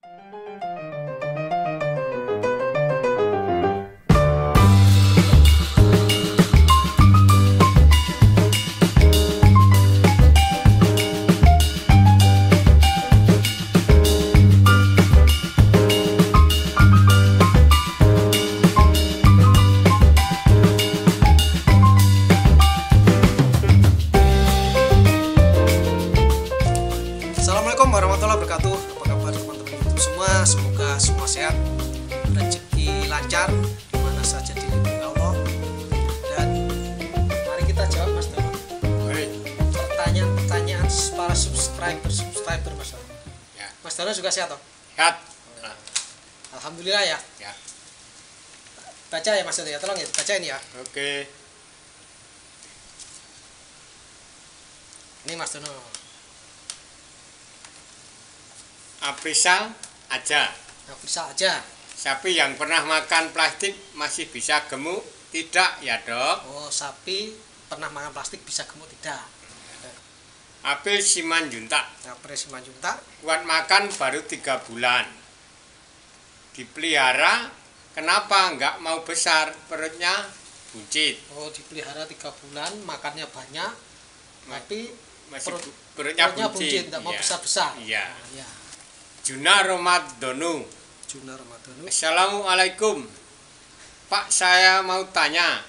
Assalamualaikum warahmatullahi wabarakatuh. Apa kabar teman-teman YouTube semua? Semoga semua sehat, rezeki lancar dimana saja dilindungi Allah. Dan mari kita jawab Mas Dono. Pertanyaan para subscriber Mas Dono. Ya. Mas Dono juga sehat toh? Sehat. Alhamdulillah ya. Ya. Baca ya Mas Dono ya, tolong ya bacain ya. Oke. Ini Mas Dono. Aprisal aja. Nah, bisa aja. Sapi yang pernah makan plastik masih bisa gemuk? Tidak ya dok. Oh, sapi pernah makan plastik bisa gemuk tidak? Apel Simanjuntak. Apres Simanjuntak. Kuat makan baru 3 bulan. Dipelihara, kenapa nggak mau besar? Perutnya buncit. Oh, dipelihara 3 bulan, makannya banyak, tapi Masih perutnya perutnya buncit. tidak mau Iya. besar-besar. Iya. Ya. Juna Romadonu. Juna Ramadan. Assalamualaikum. Pak, saya mau tanya.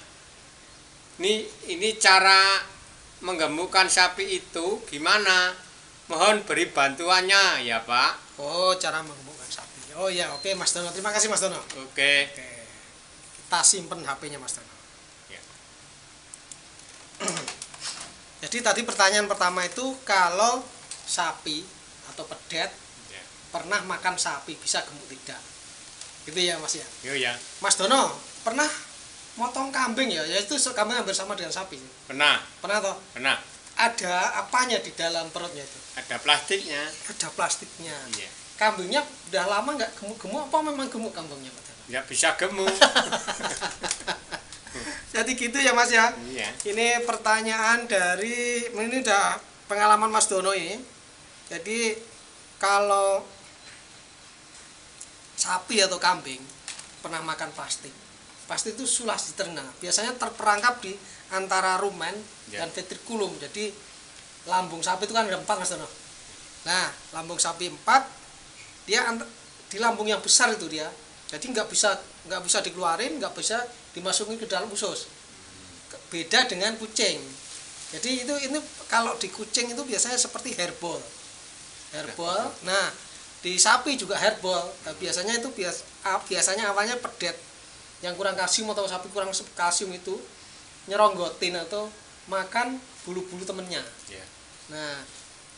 Ini cara menggemukkan sapi itu gimana? Mohon beri bantuannya ya, Pak. Oh, cara mengemukkan sapi. Oh ya, oke Mas Dono. Terima kasih Mas Dono. Oke. Oke. Kita simpen HP-nya Mas Dono. Ya. Jadi tadi pertanyaan pertama itu kalau sapi atau pedet Ya. pernah makan sapi bisa gemuk tidak? Gitu ya Mas ya. Yo ya. Mas Dono, pernah motong kambing ya? Ya itu kambing hampir sama dengan sapi. Pernah. Pernah toh? Pernah. Ada apanya di dalam perutnya itu? Ada plastiknya. Ada plastiknya. Iya. Kambingnya udah lama nggak gemuk-gemuk apa memang gemuk kambingnya Mas Dono? Ya bisa gemuk. Jadi gitu ya Mas ya. Iya. Ini pertanyaan dari ini udah pengalaman Mas Dono ini. Jadi kalau sapi atau kambing pernah makan plastik, plastik itu sulah diterna. Biasanya terperangkap di antara rumen dan ventriculum. Jadi lambung sapi itu kan ada 4 Mas Dono. Nah, lambung sapi 4 dia di lambung yang besar itu dia. Jadi nggak bisa dikeluarin, nggak bisa dimasukin ke dalam usus. Beda dengan kucing. Jadi ini kalau di kucing itu biasanya seperti hairball. Nah, di sapi juga hairball. Nah, biasanya itu biasanya awalnya pedet yang kurang kalsium atau sapi kurang kalsium itu nyeronggotin atau makan bulu-bulu temennya. Ya. Nah,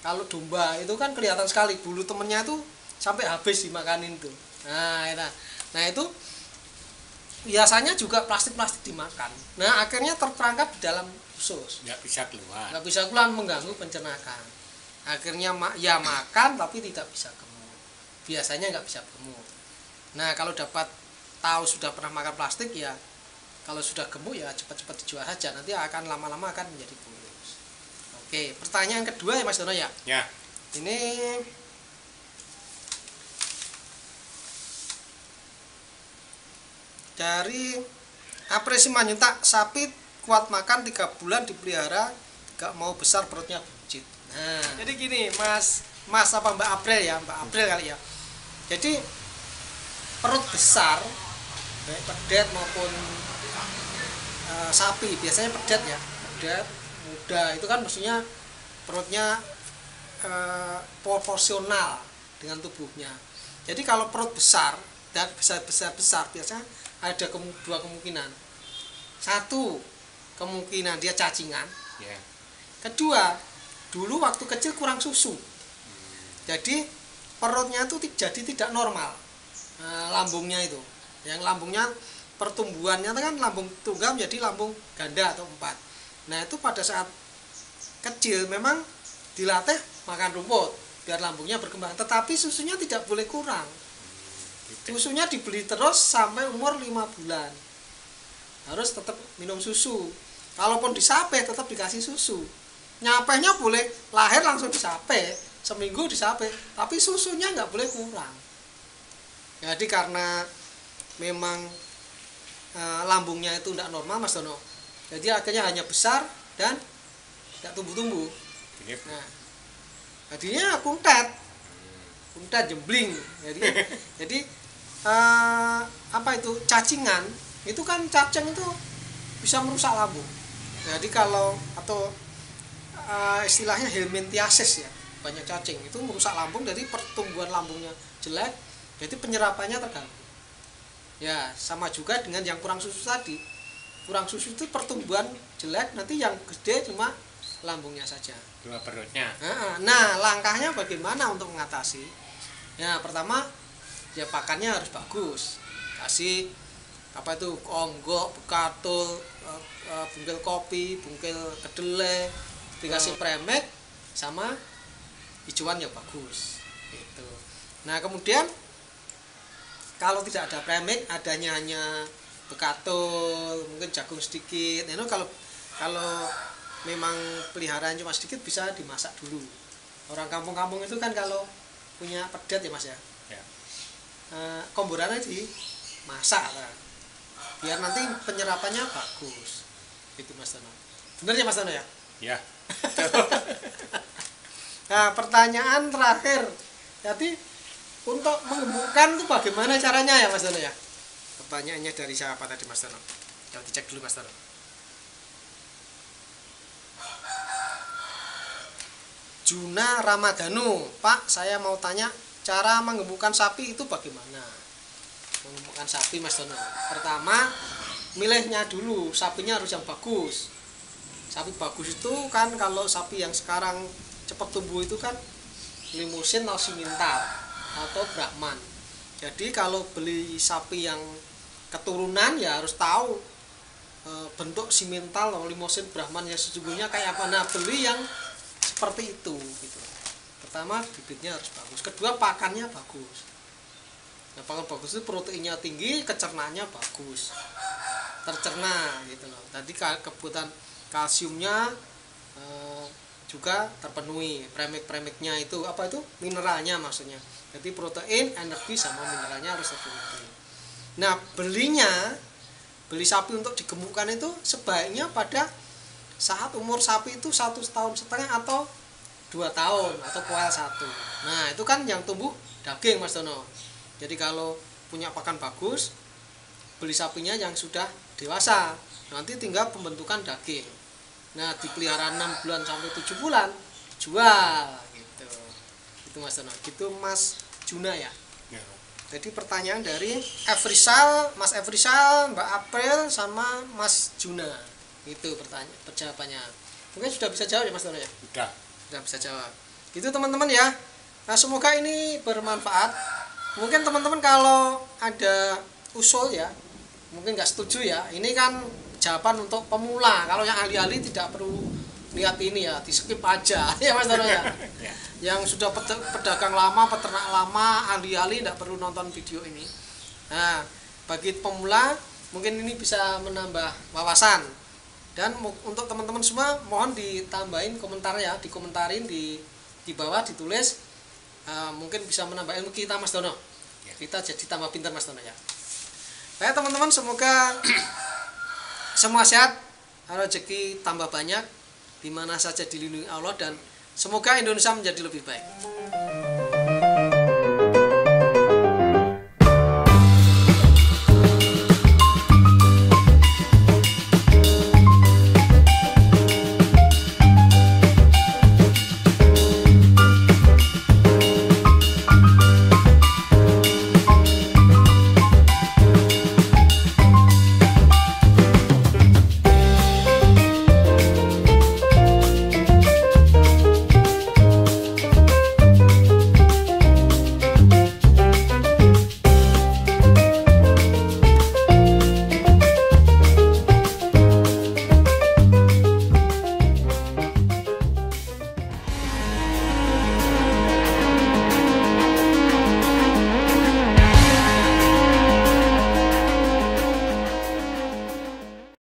kalau domba itu kan kelihatan sekali bulu temennya itu sampai habis dimakanin tuh. Nah itu biasanya juga plastik-plastik dimakan. Nah akhirnya terperangkap di dalam usus. Nggak bisa keluar. Nggak bisa keluar, mengganggu pencernaan. Akhirnya ya makan tapi tidak bisa gemuk. Biasanya nggak bisa gemuk. Nah kalau dapat tahu sudah pernah makan plastik ya, kalau sudah gemuk ya cepat-cepat dijual saja. Nanti akan lama-lama akan menjadi kurus. Oke, pertanyaan kedua ya Mas Dono ya. Ya. Ini dari Apres Simanjuntak, sapi kuat makan 3 bulan dipelihara gak mau besar perutnya buncit. Nah, jadi gini Mas apa Mbak April ya, Mbak April kali ya. Jadi perut besar baik pedet maupun sapi, biasanya pedet ya, pedet muda itu kan maksudnya perutnya proporsional dengan tubuhnya. Jadi kalau perut besar dan besar biasanya ada 2 kemungkinan. 1, kemungkinan dia cacingan. Ya. Kedua, dulu waktu kecil kurang susu. Jadi perutnya itu jadi tidak normal. Lambungnya itu. Yang lambungnya pertumbuhannya kan lambung tunggal menjadi lambung ganda atau 4. Nah, itu pada saat kecil memang dilatih makan rumput biar lambungnya berkembang, tetapi susunya tidak boleh kurang. Susunya dibeli terus sampai umur 5 bulan. Harus tetap minum susu. Kalaupun disape tetap dikasih susu. Nyapenya boleh lahir langsung disape, seminggu disape, tapi susunya nggak boleh kurang. Jadi karena memang lambungnya itu tidak normal Mas Dono, jadi akhirnya hanya besar dan tidak tumbuh-tumbuh. Nah, jadinya kuntet jembling. Jadi apa itu cacingan itu kan, cacing itu bisa merusak lambung. Jadi kalau atau istilahnya helminthiasis ya, banyak cacing itu merusak lambung, dari pertumbuhan lambungnya jelek, jadi penyerapannya terganggu. Ya sama juga dengan yang kurang susu tadi. Kurang susu itu pertumbuhan jelek, nanti yang gede cuma lambungnya saja, Dua perutnya. Nah, langkahnya bagaimana untuk mengatasi? Ya pertama ya pakannya harus bagus, kasih apa itu onggok, bekatul, bungkil kopi, bungkil kedelai, dikasih premek sama hijauan yang bagus gitu. Nah kemudian kalau tidak ada premek, adanya hanya bekatul, mungkin jagung sedikit. Nah, kalau memang peliharaan cuma sedikit, bisa dimasak dulu. Orang kampung-kampung itu kan kalau punya pedet ya Mas ya, komborannya dimasak kan, biar nanti penyerapannya bagus. Itu Mas Tono. Bener ya Mas Tono ya? Ya. Nah pertanyaan terakhir, jadi untuk menggemukkan itu bagaimana caranya ya Mas Tono ya? Pertanyaannya dari siapa tadi Mas Tono? Coba dicek dulu Mas Tono. Juna Ramadhanu, Pak, saya mau tanya cara menggemukkan sapi itu bagaimana? Menggemukkan sapi Mas Tono. Pertama, milihnya dulu, sapinya harus yang bagus. Sapi bagus itu kan, kalau sapi yang sekarang cepat tumbuh itu kan limusin atau simental atau Brahman. Jadi kalau beli sapi yang keturunan ya harus tahu bentuk simental atau limusin Brahman yang sesungguhnya kayak apa. Nah, beli yang seperti itu gitu. Pertama bibitnya harus bagus, kedua pakannya bagus. Nah, pakan bagus itu proteinnya tinggi, kecernaannya bagus, tercerna gitu loh. Tadi kebutuhan kalsiumnya juga terpenuhi, premek-premeknya itu apa itu, mineralnya maksudnya. Jadi protein, energi sama mineralnya harus terpenuhi. Nah beli sapi untuk digemukkan itu sebaiknya pada saat umur sapi itu 1,5 tahun atau 2 tahun atau poel 1. Nah itu kan yang tumbuh daging Mas Dono. Jadi kalau punya pakan bagus, beli sapinya yang sudah dewasa, nanti tinggal pembentukan daging. Nah dipelihara 6 bulan sampai 7 bulan jual gitu. Itu Mas Dono. Gitu Mas Juna ya. Jadi pertanyaan dari Mas Efrisal, Mbak April sama Mas Juna. Itu jawabannya. Mungkin sudah bisa jawab ya Mas Dono ya? Sudah bisa jawab. Itu teman-teman ya. Nah semoga ini bermanfaat. Mungkin teman-teman kalau ada usul ya, mungkin nggak setuju ya, ini kan jawaban untuk pemula. Kalau yang ahli-ahli tidak perlu lihat ini ya, di skip aja ya Mas Dono ya. Yang sudah pedagang lama, peternak lama, ahli-ahli tidak perlu nonton video ini. Nah bagi pemula mungkin ini bisa menambah wawasan. Dan untuk teman-teman semua mohon ditambahin komentar ya, dikomentarin di bawah, ditulis, mungkin bisa menambah ilmu kita Mas Dono. Kita jadi tambah pintar Mas Dono ya. Baik teman-teman, semoga semua sehat, rezeki tambah banyak, dimana saja dilindungi Allah, dan semoga Indonesia menjadi lebih baik.